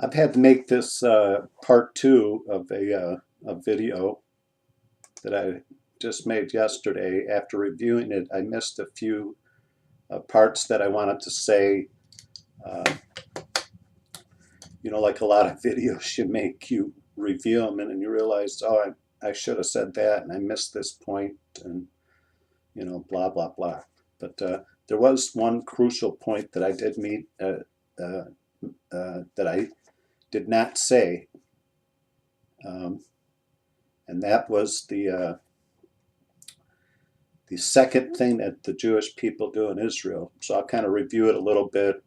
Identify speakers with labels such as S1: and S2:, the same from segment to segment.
S1: I've had to make this part two of a video that I just made yesterday. After reviewing it, I missed a few parts that I wanted to say. You know, like a lot of videos you make, you review them and then you realize, oh, I should have said that and I missed this point, and you know, blah, blah, blah. But there was one crucial point that I did meet that I did not say, and that was the second thing that the Jewish people do in Israel. So I'll kind of review it a little bit.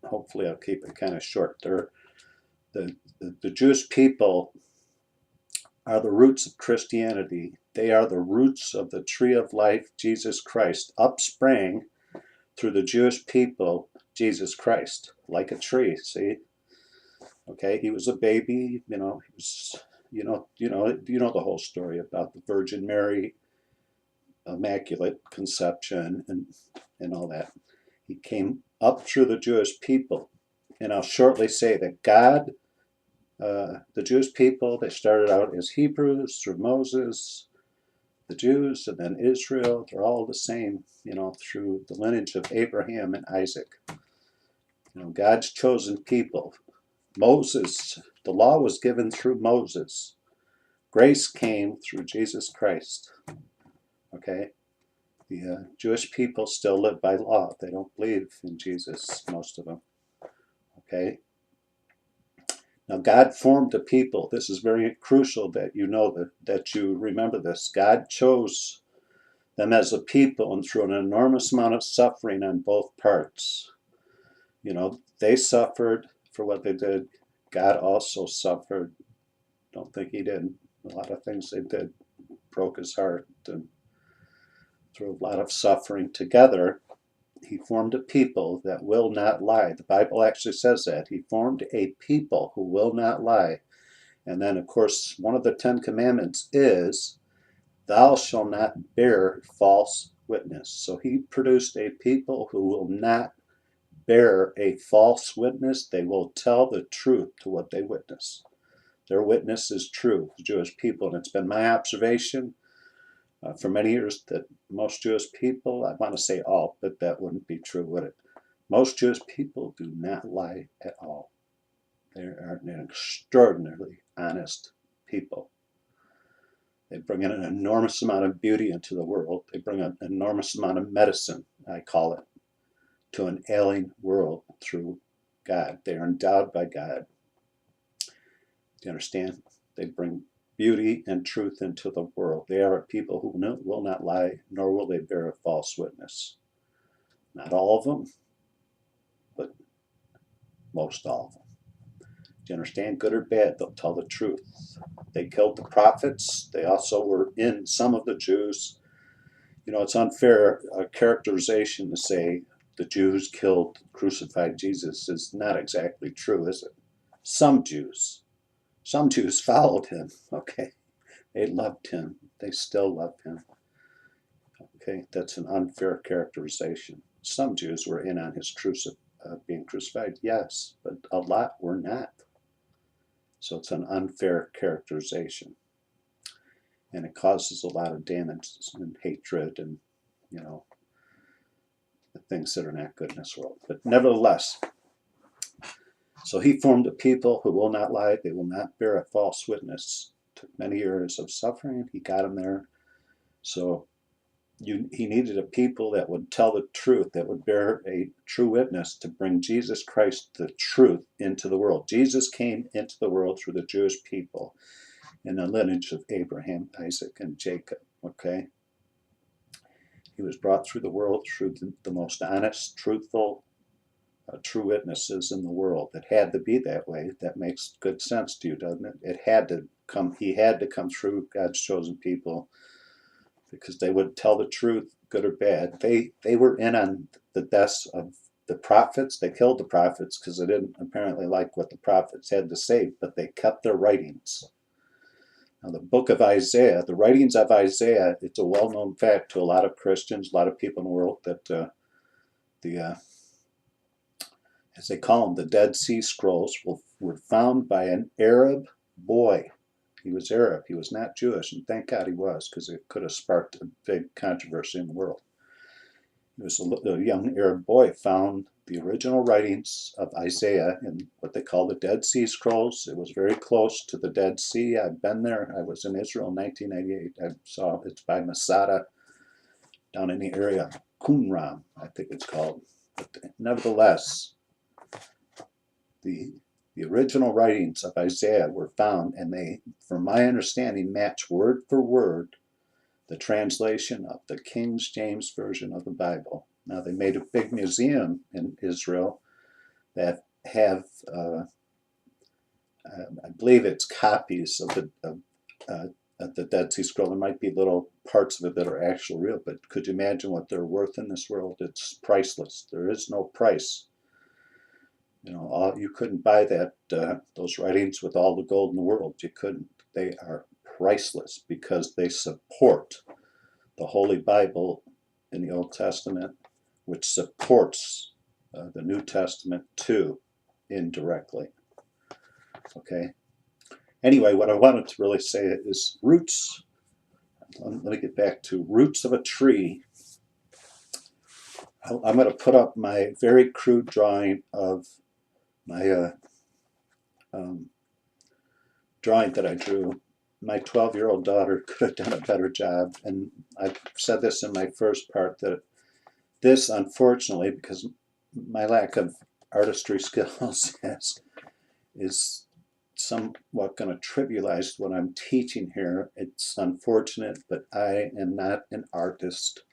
S1: Hopefully I'll keep it kind of short. The Jewish people are the roots of Christianity. They are the roots of the tree of life, Jesus Christ, upsprang through the Jewish people, Jesus Christ, like a tree. See, okay, he was a baby. You know, he was, you know the whole story about the Virgin Mary, Immaculate Conception, and all that. He came up through the Jewish people, and I'll shortly say that God. The Jewish people, they started out as Hebrews through Moses, the Jews, and then Israel. They're all the same, you know, through the lineage of Abraham and Isaac. You know, God's chosen people. Moses, the law was given through Moses. Grace came through Jesus Christ. Okay? The Jewish people still live by law. They don't believe in Jesus, most of them. Okay? Now, God formed a people. This is very crucial that you know that you remember this. God chose them as a people, and through an enormous amount of suffering on both parts. You know, they suffered for what they did. God also suffered. Don't think he didn't. A lot of things they did broke his heart, and through a lot of suffering together, he formed a people that will not lie. The Bible actually says that. He formed a people who will not lie. And then, of course, one of the 10 Commandments is, thou shalt not bear false witness. So he produced a people who will not bear a false witness. They will tell the truth to what they witness. Their witness is true, the Jewish people. And it's been my observation for many years that most Jewish people, I want to say all, but that wouldn't be true, would it? Most Jewish people do not lie at all. They are an extraordinarily honest people. They bring in an enormous amount of beauty into the world. They bring an enormous amount of medicine, I call it, to an ailing world through God. They are endowed by God. Do you understand? They bring beauty and truth into the world. They are a people who will not lie, nor will they bear a false witness. Not all of them, but most all of them. Do you understand? Good or bad, they'll tell the truth. They killed the prophets. They also were in some of the Jews. You know, it's unfair characterization to say the Jews killed, crucified Jesus is not exactly true, is it? Some Jews followed him, okay? They loved him. They still love him. Okay, that's an unfair characterization. Some Jews were in on his being crucified, yes, but a lot were not. So it's an unfair characterization. And it causes a lot of damage and hatred and, you know, the things that are not good in this world. But nevertheless, so he formed a people who will not lie. They will not bear a false witness. It took many years of suffering. He got them there. So he needed a people that would tell the truth, that would bear a true witness to bring Jesus Christ, the truth, into the world. Jesus came into the world through the Jewish people in the lineage of Abraham, Isaac, and Jacob. Okay? He was brought through the world through the most honest, truthful, true witnesses in the world. It had to be that way. That makes good sense to you, doesn't it? It had to come. He had to come through God's chosen people because they would tell the truth, good or bad. They were in on the deaths of the prophets. They killed the prophets because they didn't apparently like what the prophets had to say, but they kept their writings. Now, the book of Isaiah, the writings of Isaiah, it's a well-known fact to a lot of Christians, a lot of people in the world, that as they call them, the Dead Sea Scrolls, were found by an Arab boy. He was Arab. He was not Jewish, and thank God he was, because it could have sparked a big controversy in the world. He was a young Arab boy, found the original writings of Isaiah in what they call the Dead Sea Scrolls. It was very close to the Dead Sea. I've been there. I was in Israel in 1998. I saw it's by Masada, down in the area of Qumran, I think it's called. But nevertheless, the original writings of Isaiah were found, and they, from my understanding, match word for word the translation of the King James Version of the Bible. Now, they made a big museum in Israel that have, I believe it's copies of the Dead Sea Scroll. There might be little parts of it that are actually real, but could you imagine what they're worth in this world? It's priceless. There is no price. You know, you couldn't buy those writings with all the gold in the world. You couldn't. They are priceless because they support the Holy Bible in the Old Testament, which supports the New Testament too, indirectly. Okay. Anyway, what I wanted to really say is roots. Let me get back to roots of a tree. I'm going to put up my very crude drawing of my drawing that I drew. My 12-year-old daughter could have done a better job, and I said this in my first part, that this, unfortunately, because my lack of artistry skills is somewhat going to trivialize what I'm teaching here. It's unfortunate, but I am not an artist.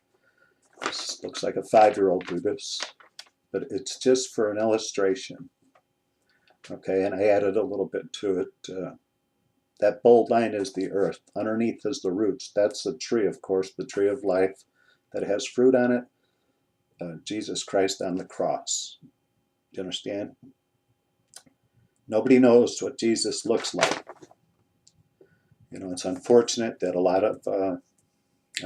S1: This looks like a 5-year-old drew this, but it's just for an illustration. Okay, and I added a little bit to it. That bold line is the earth. Underneath is the roots. That's the tree, of course, the tree of life that has fruit on it. Jesus Christ on the cross. Do you understand? Nobody knows what Jesus looks like. You know, it's unfortunate that a lot of, I'm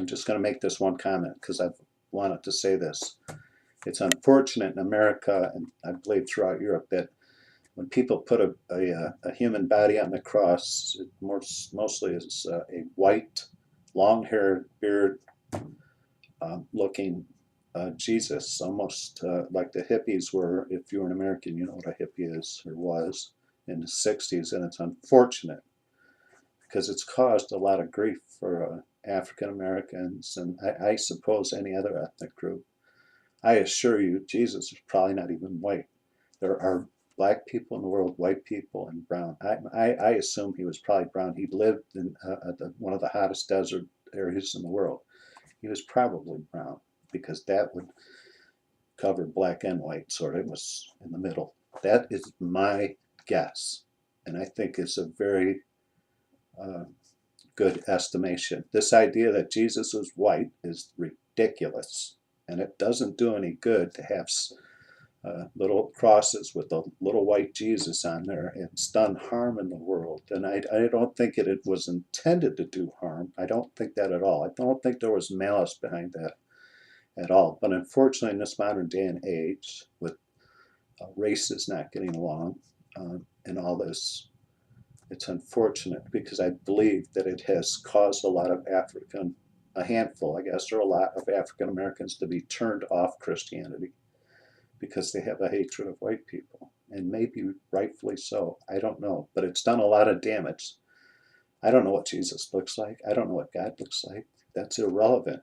S1: just going to make this one comment because I've wanted to say this. It's unfortunate in America, and I believe throughout Europe, that when people put a human body on the cross, it mostly is a white, long-haired, beard-looking Jesus, almost like the hippies were. If you're an American, you know what a hippie is or was in the 60s, and it's unfortunate because it's caused a lot of grief for African Americans and I suppose any other ethnic group. I assure you, Jesus is probably not even white. There are black people in the world, white people, and brown. I assume he was probably brown. He lived in one of the hottest desert areas in the world. He was probably brown because that would cover black and white, sort of. It was in the middle. That is my guess, and I think it's a very good estimation. This idea that Jesus was white is ridiculous, and it doesn't do any good to have little crosses with a little white Jesus on there. It's done harm in the world, and I don't think it was intended to do harm. I don't think that at all. I don't think there was malice behind that at all. But unfortunately, in this modern day and age, with races not getting along and all this, it's unfortunate because I believe that it has caused a lot of a handful, I guess, or a lot of African Americans to be turned off Christianity because they have a hatred of white people, and maybe rightfully so. I don't know, but it's done a lot of damage. I don't know what Jesus looks like. I don't know what God looks like. That's irrelevant.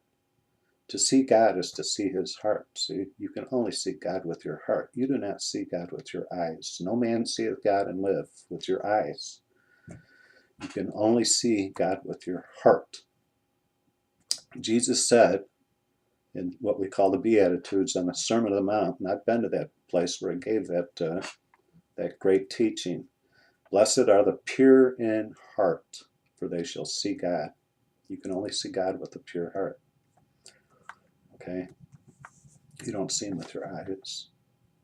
S1: To see God is to see his heart. See, you can only see God with your heart. You do not see God with your eyes. No man seeth God and live with your eyes. You can only see God with your heart. Jesus said in what we call the Beatitudes on the Sermon on the Mount, and I've been to that place where he gave that great teaching. Blessed are the pure in heart, for they shall see God. You can only see God with a pure heart. Okay? You don't see him with your eyes.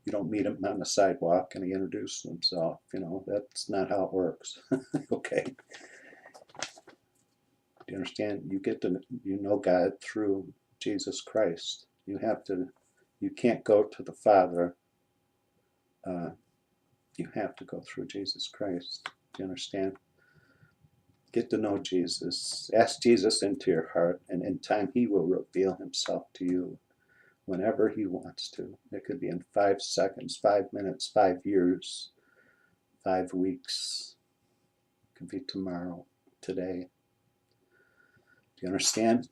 S1: You don't meet him on the sidewalk and he introduces himself. You know, that's not how it works. Okay? Do you understand? You know God through Jesus Christ. You can't go to the Father you have to go through Jesus Christ. Do you understand? Get to know Jesus. Ask Jesus into your heart, and in time he will reveal himself to you whenever he wants to. It could be in 5 seconds, 5 minutes, 5 years, 5 weeks. It could be tomorrow, today. Do you understand?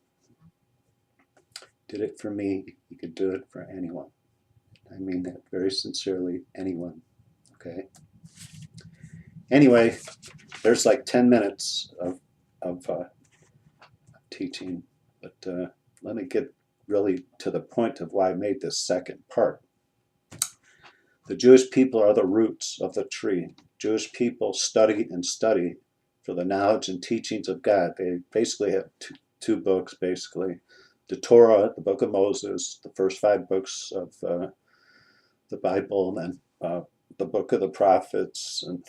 S1: Did it for me, he could do it for anyone. I mean that very sincerely, anyone. Okay? Anyway, there's like 10 minutes of teaching, but let me get really to the point of why I made this second part. The Jewish people are the roots of the tree. Jewish people study and study for the knowledge and teachings of God. They basically have two books, basically. The Torah, the book of Moses, the first 5 books of the Bible, and then the book of the prophets. And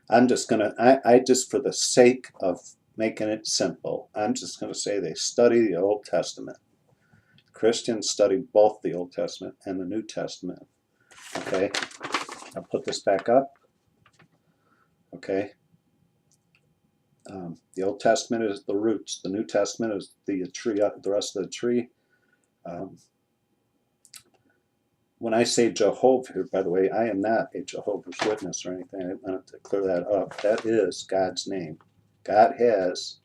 S1: I'm just going to, I just, for the sake of making it simple, I'm just going to say they study the Old Testament. Christians study both the Old Testament and the New Testament. Okay, I'll put this back up. Okay. The Old Testament is the roots. The New Testament is the tree, the rest of the tree. When I say Jehovah here, by the way, I am not a Jehovah's Witness or anything. I wanted to clear that up. That is God's name. God has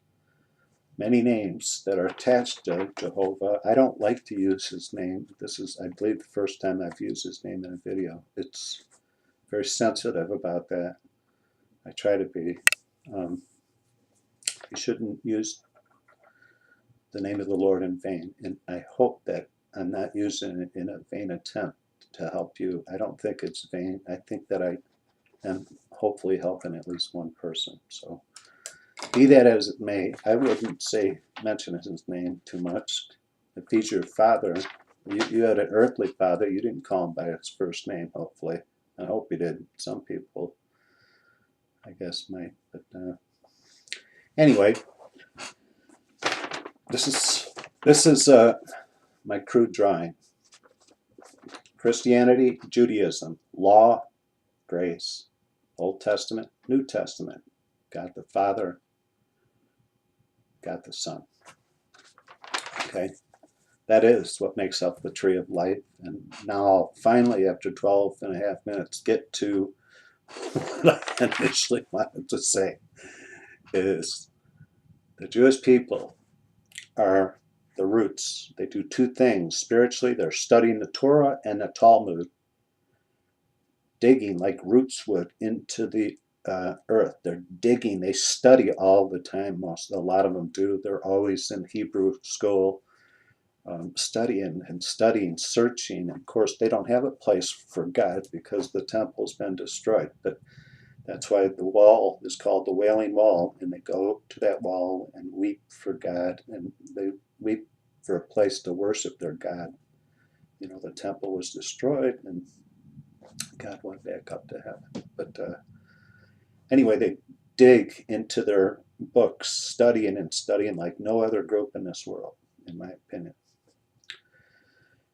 S1: many names that are attached to Jehovah. I don't like to use his name. This is, I believe, the first time I've used his name in a video. It's very sensitive about that. I try to be. You shouldn't use the name of the Lord in vain. And I hope that I'm not using it in a vain attempt to help you. I don't think it's vain. I think that I am hopefully helping at least one person. So be that as it may, I wouldn't mention his name too much. If he's your father, you had an earthly father, you didn't call him by his first name, hopefully. I hope you did. Some people, I guess, might. But anyway, this is my crude drawing. Christianity, Judaism, law, grace, Old Testament, New Testament, God the Father, God the Son. Okay, that is what makes up the tree of life. And now, finally, after 12 and a half minutes, get to what I initially wanted to say is the Jewish people are the roots. They do 2 things. Spiritually, they're studying the Torah and the Talmud, digging like roots would into the earth. They're digging. They study all the time. A lot of them do. They're always in Hebrew school, studying and studying, searching. Of course, they don't have a place for God because the temple's been destroyed. But that's why the wall is called the Wailing Wall, and they go to that wall and weep for God, and they weep for a place to worship their God. You know, the temple was destroyed, and God went back up to heaven. But anyway, they dig into their books, studying and studying like no other group in this world, in my opinion.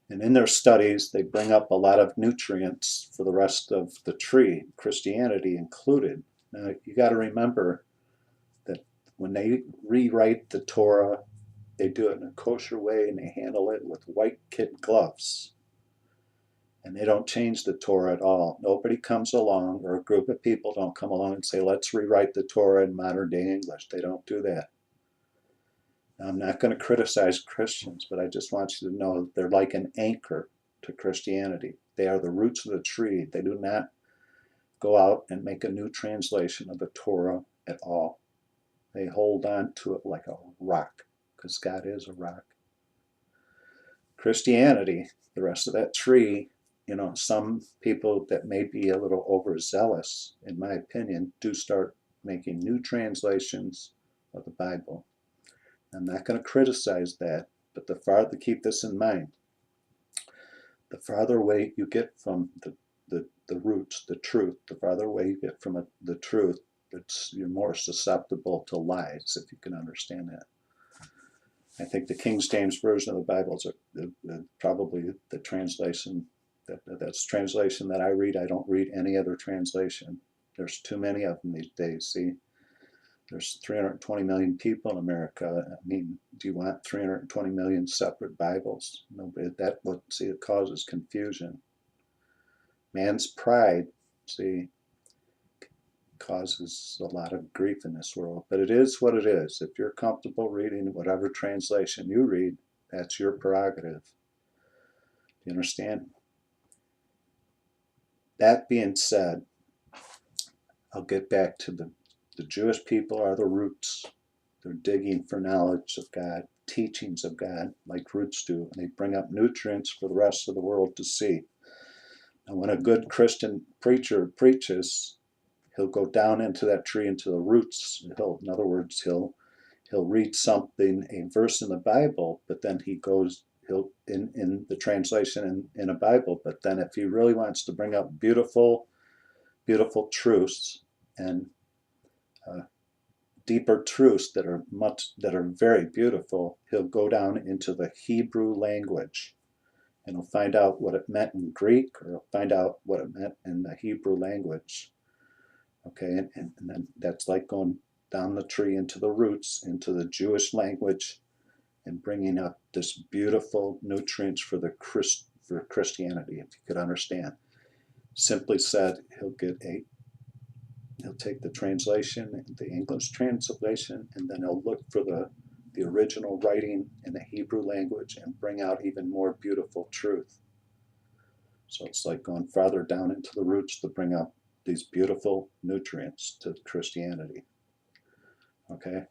S1: And in their studies, they bring up a lot of nutrients for the rest of the tree, Christianity included. Now, you got to remember that when they rewrite the Torah, they do it in a kosher way, and they handle it with white kid gloves. And they don't change the Torah at all. Nobody comes along, or a group of people don't come along and say, let's rewrite the Torah in modern day English. They don't do that. Now, I'm not going to criticize Christians, but I just want you to know that they're like an anchor to Christianity. They are the roots of the tree. They do not go out and make a new translation of the Torah at all. They hold on to it like a rock, because God is a rock. Christianity, the rest of that tree, you know, some people that may be a little overzealous, in my opinion, do start making new translations of the Bible. I'm not going to criticize that, but the farther, keep this in mind, the farther away you get from the roots, the truth, the farther away you get from the truth, you're more susceptible to lies, if you can understand that. I think the King James Version of the Bible is probably the translation That's translation that I read. I don't read any other translation. There's too many of them these days. See, there's 320 million people in America. I mean, do you want 320 million separate Bibles? No, that what see it causes confusion. Man's pride, see, causes a lot of grief in this world. But it is what it is. If you're comfortable reading whatever translation you read, that's your prerogative. Do you understand? That being said, I'll get back to the Jewish people are the roots. They're digging for knowledge of God, teachings of God, like roots do, and they bring up nutrients for the rest of the world to see. And when a good Christian preacher preaches, he'll go down into that tree, into the roots. In other words, he'll read something, a verse in the Bible, but then he'll in the translation in a Bible. But then if he really wants to bring up beautiful truths and deeper truths that are very beautiful, he'll go down into the Hebrew language. And he'll find out what it meant in Greek, or he'll find out what it meant in the Hebrew language. Okay, and then that's like going down the tree into the roots, into the Jewish language, and bringing up this beautiful nutrients for Christianity, if you could understand. Simply said, he'll take the translation, the English translation, and then he'll look for the original writing in the Hebrew language and bring out even more beautiful truth. So it's like going farther down into the roots to bring up these beautiful nutrients to Christianity. Okay?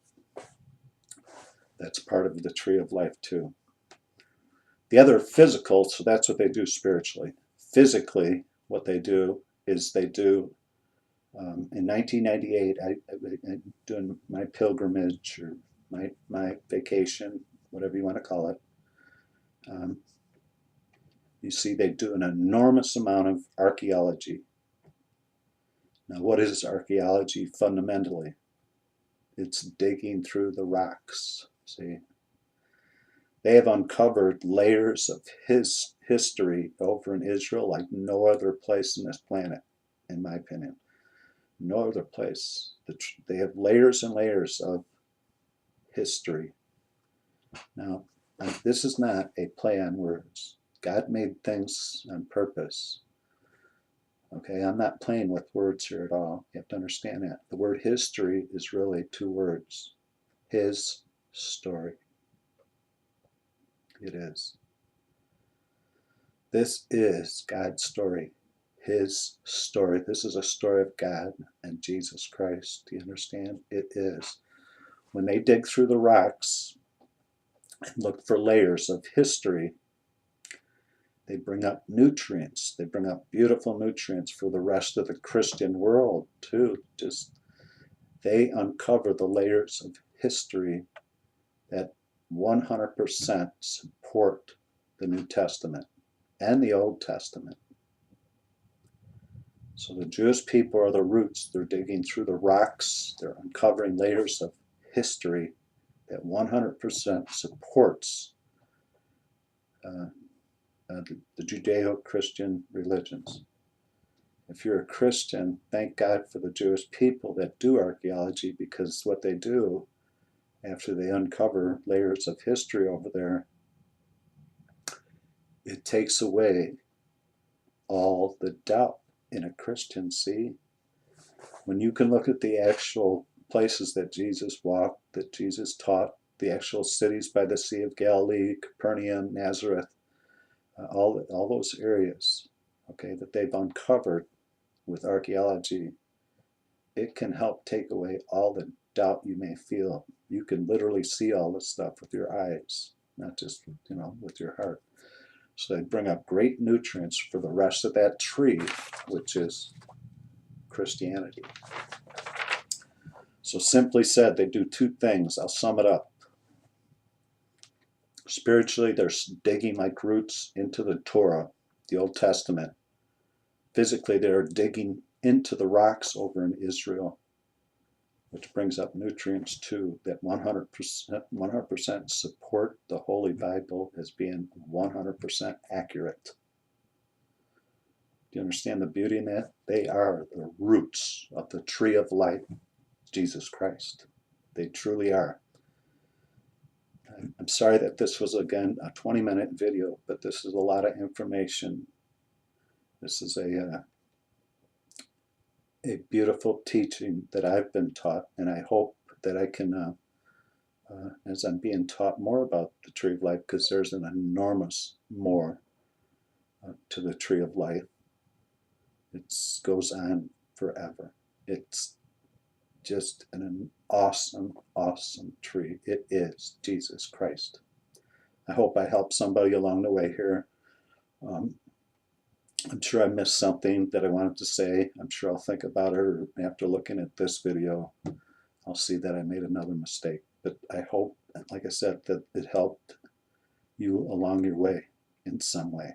S1: That's part of the tree of life too. The other physical, so that's what they do spiritually. Physically, what they do is in 1998, I'm doing my pilgrimage or my vacation, whatever you want to call it. You see, they do an enormous amount of archaeology. Now, what is archaeology fundamentally? It's digging through the rocks. See, they have uncovered layers of his history over in Israel like no other place on this planet, in my opinion. No other place. They have layers and layers of history. Now, this is not a play on words. God made things on purpose. Okay, I'm not playing with words here at all. You have to understand that. The word history is really two words. His story. It is. This is God's story. His story. This is a story of God and Jesus Christ. Do you understand? It is. When they dig through the rocks and look for layers of history, they bring up nutrients. They bring up beautiful nutrients for the rest of the Christian world too. They uncover the layers of history that 100% support the New Testament and the Old Testament. So the Jewish people are the roots. They're digging through the rocks. They're uncovering layers of history that 100% supports the Judeo-Christian religions. If you're a Christian, thank God for the Jewish people that do archaeology, because what they do after they uncover layers of history over there, it takes away all the doubt in a Christian. See, when you can look at the actual places that Jesus walked, that Jesus taught, the actual cities by the Sea of Galilee, Capernaum, Nazareth, all those areas, okay, that they've uncovered with archaeology, it can help take away all the doubt you may feel. You can literally see all this stuff with your eyes, not just, with your heart. So they bring up great nutrients for the rest of that tree, which is Christianity. So simply said, they do two things. I'll sum it up. Spiritually, they're digging like roots into the Torah, the Old Testament. Physically, they're digging into the rocks over in Israel, which brings up nutrients too, that 100% support the Holy Bible as being 100% accurate. Do you understand the beauty in that? They are the roots of the tree of life, Jesus Christ. They truly are. I'm sorry that this was, again, a 20-minute video, but this is a lot of information. This is a beautiful teaching that I've been taught, and I hope that I can, as I'm being taught more about the tree of life, because there's an enormous more to the tree of life. It goes on forever. It's just an awesome, awesome tree. It is Jesus Christ. I hope I helped somebody along the way here. I'm sure I missed something that I wanted to say. I'm sure I'll think about it, or after looking at this video, I'll see that I made another mistake. But I hope, like I said, that it helped you along your way in some way.